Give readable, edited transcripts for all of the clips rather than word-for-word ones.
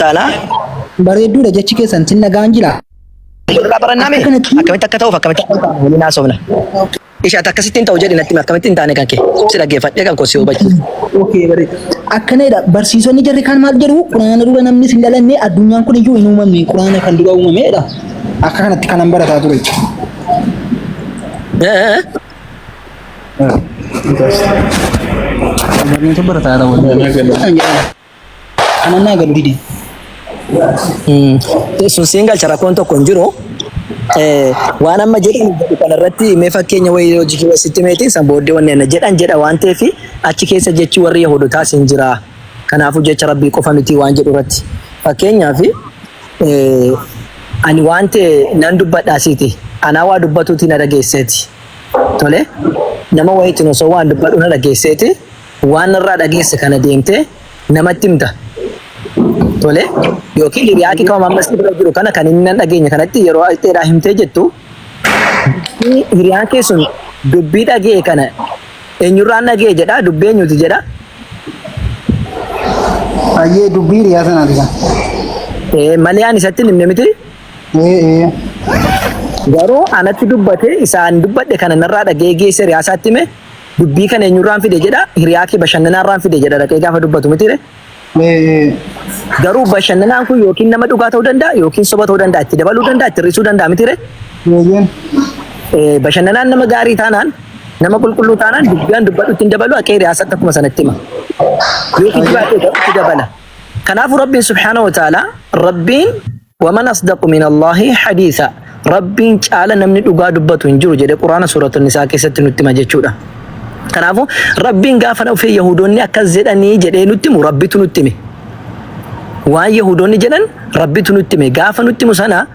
Taala bareedduu dha jechi keessan sinna gaanjila. irraa baranname akkamitti akka ta'uuf akkamitti akka ta'u waliin haasofna. Ishaat akkasittiin ta'u jedhi natti akkamitti hin taane kan kee si dhaggeeffadhee kan kosii hubachiisa. Okay bareeda. Akkanadha barsiisonni jarri kan maal jedhu quraana dura namni sin dhalanne addunyaan kun iyyuu hin uumamne quraana kan dura uumamedha. Akka kanatti kanan barataa ture. Barnoota barataa dha waliin. Kanan naa galu dide. Sun siin galcha rakkoon tokko hin jiru. Waan amma jedhan kanarratti mee fakkeenya wayii hojii keessatti meetiin san booddee wanne jedha waan ta'eef achi keessa jechi warri Yahudotaas hin jira. Kanaafuu jecha Rabbii qofa miti waan jedhu irratti. Fakkeenyaaf ani waan ta'e nan dubbadhaasiiti. Anaa waa dubbatuuti na dhageesseeti. Tole nama wayiitiin osoo waan dubbadhu na dhageesseeti. Waan irraa dhageesse kana deemtee namatti himta. Tole yookiin hiriyaa kee kama ammas bira jiru kana kan inni nan dhageenya kanatti yeroo dheeraa himtee jettu hiriyaa kee sun dubbii dhagee kana eenyurraan dhagee jedha dubbii eenyuti jedha. Ayyee dubbii hiriyaa sanaati kan. Malee ani isatti himne miti. Garuu anatti dubbate isaan dubbadhe kana narraa dhagee geesse hiriyaa isaatti hime dubbii kana eenyurraan fide jedha hiriyaa kee bashannanaarraan fide jedha dhaqee gaafa dubbatu miti. Garuu bashannanaan kun yookiin nama dhugaa ta'uu danda'a yookiin soba ta'uu danda'a itti dabaluu danda'a itti hir'isuu danda'a miti. Bashannanaan nama gaarii taanaan nama qulqulluu taanaan dubbiin dubbadhu ittiin dabalu akka hiriyaasatti akkuma sanatti hima. Yookiin dhibaatee itti dabala. Kanaafuu Rabbiin subhaanahu wa ta'ala Rabbiin waman asdaqu min Allahi hadiisa Rabbiin caala namni dhugaa dubbatu hin jiru jedhe Quraana suuratul Nisaa keessatti nutti hima jechuudha. Kanaafuu Rabbiin gaafa dhufee Yahudoonni akkas jedhanii jedhee nutti himu Rabbitu nutti hime. Waan Yahudoonni jedhan Rabbitu nutti hime gaafa nutti himu sana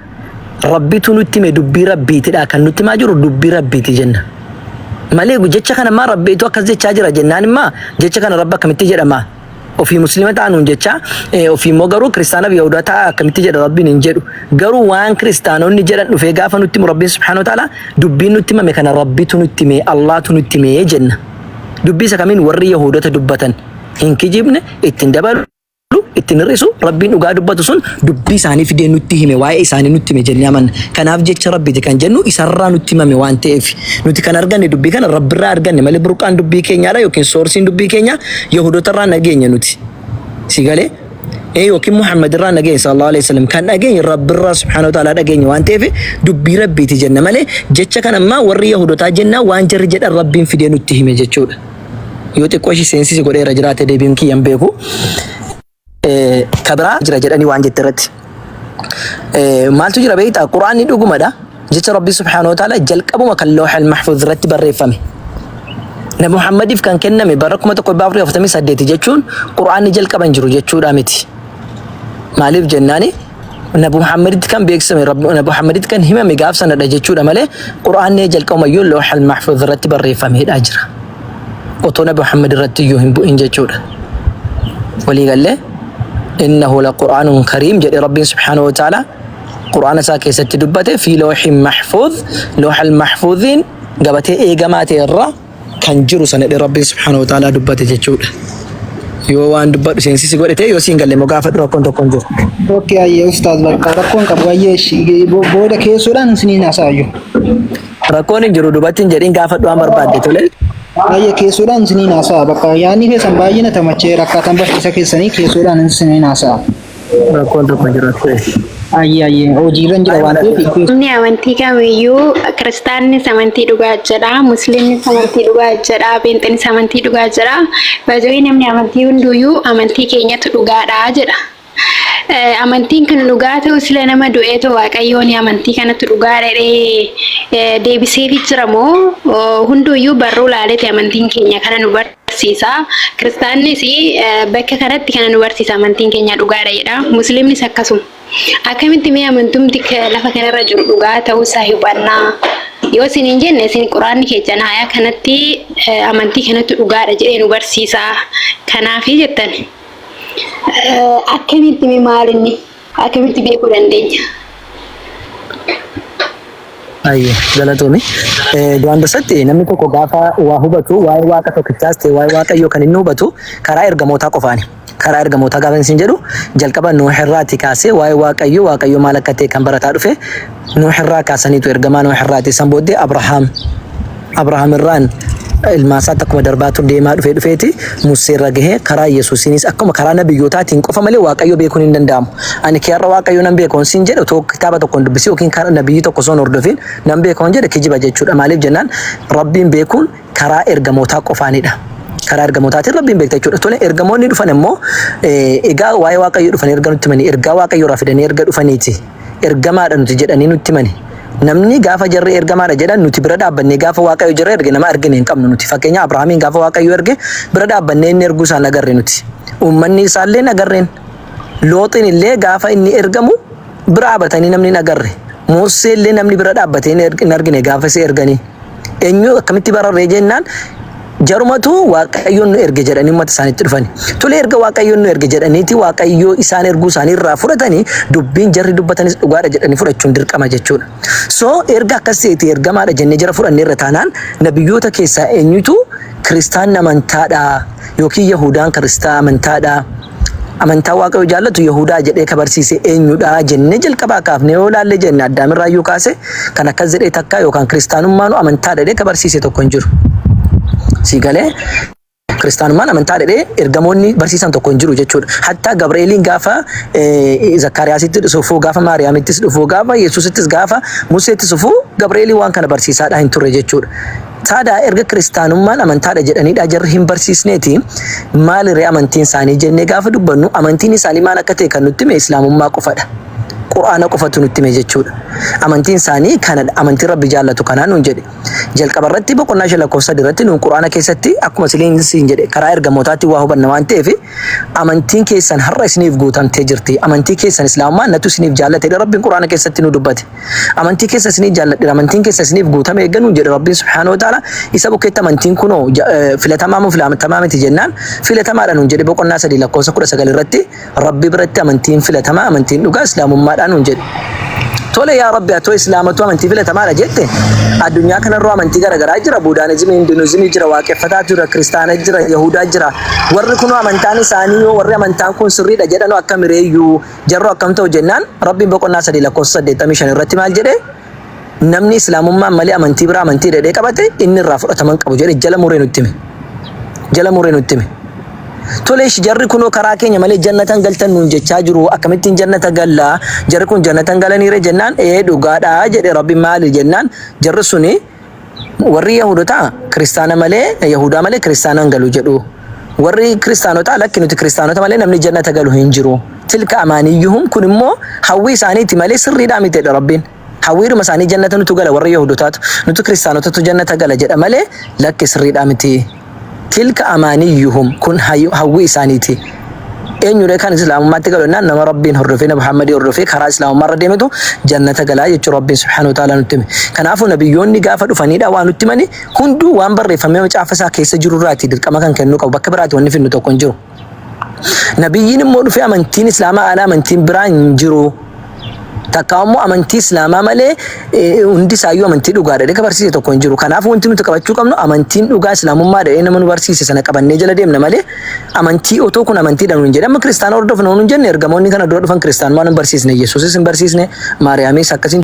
Rabbitu nutti hime dubbii Rabbiitidha kan nutti himaa jiru dubbii Rabbiiti jenna. Malee jecha kana maa Rabbiitu akkas jechaa jira jennaan immaa jecha kana Rabbi akkamitti jedhama. Ofii Musliima ta'anuun jecha ofii immoo garuu kiristaanaaf Yahudoota akkamitti jedha Rabbiin hin jedhu. Garuu waan kiristaanonni jedhan dhufee gaafa nutti himu Rabbiin subhaanahu wa ta'ala dubbiin nutti himame kana Rabbitu nutti hime Allahtu nutti hime jenna. Dubbii isa kamiin warri Yahudoota dubbatan hin kijibne ittiin dabalu ittiin hir'isu Rabbiin dhugaa dubbatu sun dubbii isaanii fidee nutti hime waa'ee isaanii nutti hime jennee amanna. Kanaaf jecha Rabbiiti kan jennu isarraa nutti himame waan ta'eef nuti kan arganne dubbii kana Rabbirraa arganne malee burqaan dubbii keenyaadha yookiin soorsiin dubbii keenya Yahudootarraa nageenya nuti. Si galee yookiin Muhammadirraa nageenya sallallahu alaihi wasallam kan nageenya Rabbirraa subhaanahu wa ta'ala nageenya waan ta'eef dubbii Rabbiiti jenna malee jecha kana ammaa warri Yahudootaa jennaa waan jarri jedhan Rabbiin fidee nutti hime jechuudha. Yoo xiqqoo ishii seensisi godheera jiraate deebiin kiyyan beeku. Kabira jira jedhanii waan jette irratti. Maaltu jira beektaa Quraanni dhugumadha. Jecha Rabbi subhaanahu wa ta'ala jalqabuma kan looxal mahfuuz irratti barreeffame. Nabi Muhammadiif kan kenname bara 1448 jechuun Quraanni jalqaban jiru jechuudha miti. Maaliif jennaani Nabi Muhammaditti kan beeksifame Nabi Muhammaditti kan himame gaaf sanadha jechuudha malee Quraanni jalqabumayyuu looxal mahfuuz irratti barreeffamedha jira. Otoo Nabi Muhammad irratti iyyuu hin bu'in jechuudha. Walii galee إنه لقرآن كريم جل ربي سبحانه وتعالى قرآن ساكي ستدبته في لوح محفوظ لوح المحفوظين قبته جماعته الرا كان جرو سنة ربي سبحانه وتعالى دبته جل يوان دبته سينسي سيقولته يوسين قال لي مقافة ركون تكون جو Oke ya Ustaz bakka rakkoon qabu ayyee booda keessoodhaan isiniin haasa'u. Rakkoon hin jiru dubatiin jedhin gaafadhu waan barbaadde tole. Ayyee keessoodhaan isiniin haasa'u bakka yaadni keessan baay'ee na tamachee rakkatan barsiisa keessanii keessoodhaan isiniin haasa'u. Rakkoon tokko jira ta'e. Ayyee hojiirra jira waan ta'eef. Namni amantii kamiyyuu kiristaanni amantii dhugaa jedha, musliimni amantii dhugaa jedha, pheenxeenis amantii dhugaa jedha. Baay'ee namni amantii hunduyyuu amantii keenyatu dhugaadha jedha. Amantiin kan dhugaa ta'u sila nama du'eetu Waaqayyoon amantii kanatti dhugaa dhedhee deebisee jira moo hunduyyuu barruu laaleeti amantiin keenya kana nu barsiisa. Kiristaannis bakka kanatti kana nu barsiisa amantiin keenya dhugaadha jedha. Musliimnis akkasuma. Akkamitti mee amantumti lafa kanarra jiru dhugaa ta'uu isaa hubannaa. Yoo isin hin jenne isin Quraanni keenya haayaa kanatti amantii kanatti dhugaadha jedhee nu barsiisa. Kanaafi jettan. Akkamitti maalinni akkamitti beekuu dandeenya? Ayyo galatoome. Du'aan dursatti namni tokko gaafa waa hubatu waa'ee waaqa tokkichaas ta'e waa'ee waaqayyoo kan inni hubatu karaa ergamootaa qofaani. Karaa ergamootaa gaafa isin jedhu jalqaba Nuuhirraati kaasee waa'ee waaqayyoo maal akka ta'e kan barataa dhufe Nuuhirraa kaasaniitu ergamaa Nuuhirraati san booddee Abrahaam irraan ilmaasaatti akkuma darbaatu deemaa dhufeeti Musee irra gahee karaa Yesuusiinis akkuma karaa nabiyyootatiin qofa malee waaqayyo beekuun hin danda'amu. Ani kiyarra waaqayyo nan beekoon siin jedhe otoo kitaaba tokkoon dubbisee yookiin karaa nabiyyi tokko soon hordofin nan beekoon jedhe kijiba jechuudha. Maaliif jennaan Rabbiin beekuun karaa ergamootaa qofaanidha. Karaa ergamootaatiin Rabbiin beekta jechuudha. Tole ergamoonni dhufan immoo egaa waa'ee waaqayyo dhufan erga nutti himanii ergaa waaqayyo irraa fidanii erga dhufaniiti. Ergamaadha nuti jedhanii nutti himanii. Namni gaafa jarri ergamaadha jedhan nuti bira dhaabbannee gaafa waaqayyo jarri erge nama argine hin qabnu nuti. Fakkeenya Abrahaamiin gaafa waaqayyo erge bira dhaabbannee inni erguu isaan agarre nuti. Uummanni isaallee agarreen. Looxiin illee gaafa inni ergamu bira dhaabatanii namni hin agarre. Musee illee namni bira dhaabbatee hin argine gaafa isa erganii. Eenyu akkamitti bararree jennaan jarumatu waaqayyoon nu erge jedhanii uummata isaaniitti dhufani. Tole erga waaqayyoon nu erge jedhaniiti waaqayyoo isaan erguu isaanii irraa fudhatanii dubbiin jarri dubbatanis dhugaadha jedhanii fudhachuun dirqama jechuudha. So erga akkas ta'eeti ergamaadha jennee jara fudhannee irra taanaan nabiyyoota keessaa eenyutu kiristaan amantaadha yookiin Yahudaan kiristaa amantaadha. Amantaa waaqayyo jaallatu Yahudaa jedhee kabarsiise eenyudha jennee jalqabaa kaafnee yoo laallee jenne Addaamirraa iyyuu kaase kan akkas jedhee takkaa yookaan kiristaanummaanu amantaadha jedhee kabarsiise tokko hin jiru. Sigalee kiristaanummaan amantaa dhedhee ergamoonni barsiisan tokko hin jiru jechuudha. Hatta Gabreeliin gaafa Zakkaariyaasitti dhufu gaafa Maariyaamittis dhufu gaafa Yesuusittis gaafa Museettis dhufu Gabreelii waan kana barsiisaadha hin turre jechuudha. Taadaa erga kiristaanummaan amantaadha jedhaniidha jarri hin barsiisneeti maalirree amantiin isaanii jennee gaafa dubbannu amantiin isaanii maal akka ta'e kan nutti hime islaamummaa qofadha. Qur'aana qofatu nutti hime jechuudha. Amantiin isaanii kanadha. Amantiin Rabbi jaallatu kanaan nuun jedhe. Jalqaba irratti boqonnaa 5 lakkoofsa 3 irratti nuun Qur'aana keessatti akkuma siin jedhe karaa ergamootaatti waa hubanna waan ta'eef amantiin keessan har'a isiniif guutamtee jirti. Amantii keessan islaamummaa natu isiniif jaallatedha Rabbiin Qur'aana keessatti nu dubbate. Amantii keessan isiniif jaalladhe amantiin keessan isiniif guutame eegganuun jedhe Rabbiin subhaanahu wa ta'ala isa bukkeetti amantiin kunoo filatamaa moo filatamaa miti jennaan filatamaadha nuun jedhe boqonnaa 3 lakkoofsa 19 irratti Rabbi biratti amantiin filatamaa amantiin dhugaa islaamummaadhaan nuun jedhe. Tole yaa Rabbi atoo islaamatu amantii filatamaadha jette addunyaa kanarraa amantii garaagaraa jira buudaanizimii hinduuzimii jira waaqeffataa jira kiristaana jira yahudaa jira warri kun amantaan isaanii yoo warri amantaan kun sirriidha jedhan akka mireeyyuu jarroo akkam ta'u jennaan Rabbiin boqonnaa 3 lakkoofsa 85 irratti maal jedhe namni islaamummaan malee amantii biraa amantii dhedhee qabate inni irraa fudhataman qabu jedhe jala muree nutti hime. Tole jarri kunoo karaa keenya malee jannatan galtan nuun jechaa jiru akkamittiin jannata gallaa jarri kun jannatan galaniire jennaan dhugaadha jedhe Rabbi maali jennaan jarri suni warri Yahudotaa kiristaana malee Yahudaa malee kiristaanaan galu jedhu warri kiristaanotaa lakki nuti kiristaanota malee namni jannata galu hin jiru tilka amaaniyyuhum kun immoo hawwii isaaniiti malee sirriidhaa miteedha Rabbiin. Hawwiiruma isaanii jannata nutu gala warri Yahudotaatu nuti kiristaanotatu jannata gala jedha malee lakki sirriidhaa miti. Tilka amaaniyyuhum kun hawwii isaaniiti. Eenyuudha kan islaamummaatti galannaan nama Rabbiin hordofee Muhammadii hordofee karaa islaamummaa irra deemetu jannata galaa jechuu Rabbiin subhaanahu wa ta'ala nutti hime. Kanaafuu nabiyyoonni gaafa dhufaniidha waan nutti himani hunduu waan barreeffamee macaafa isaa keessa jiru irraati dirqama kan kennu qabu bakka biraati wanni finnu tokko hin jiru. Nabiyyiin immoo dhufee amantiin islaamaa ala amantiin biraa hin jiru. Takka immoo amantii islaamaa malee hundi isaayyuu amantii dhugaadha dhee barsiise tokko hin jiru. Kanaafuu wanti nuti qabachuu qabnu amantiin dhugaa islaamummaadha dhee nama nu barsiise sana qabannee jala deemna malee amantii otoo kun amantiidha nuun jedhe amma kiristaana hordofna nuun jenne ergamoonni kana dura dhufan kiristaanummaa hin barsiisne Yesuusis hin barsiisne Maariyaamis akkasiin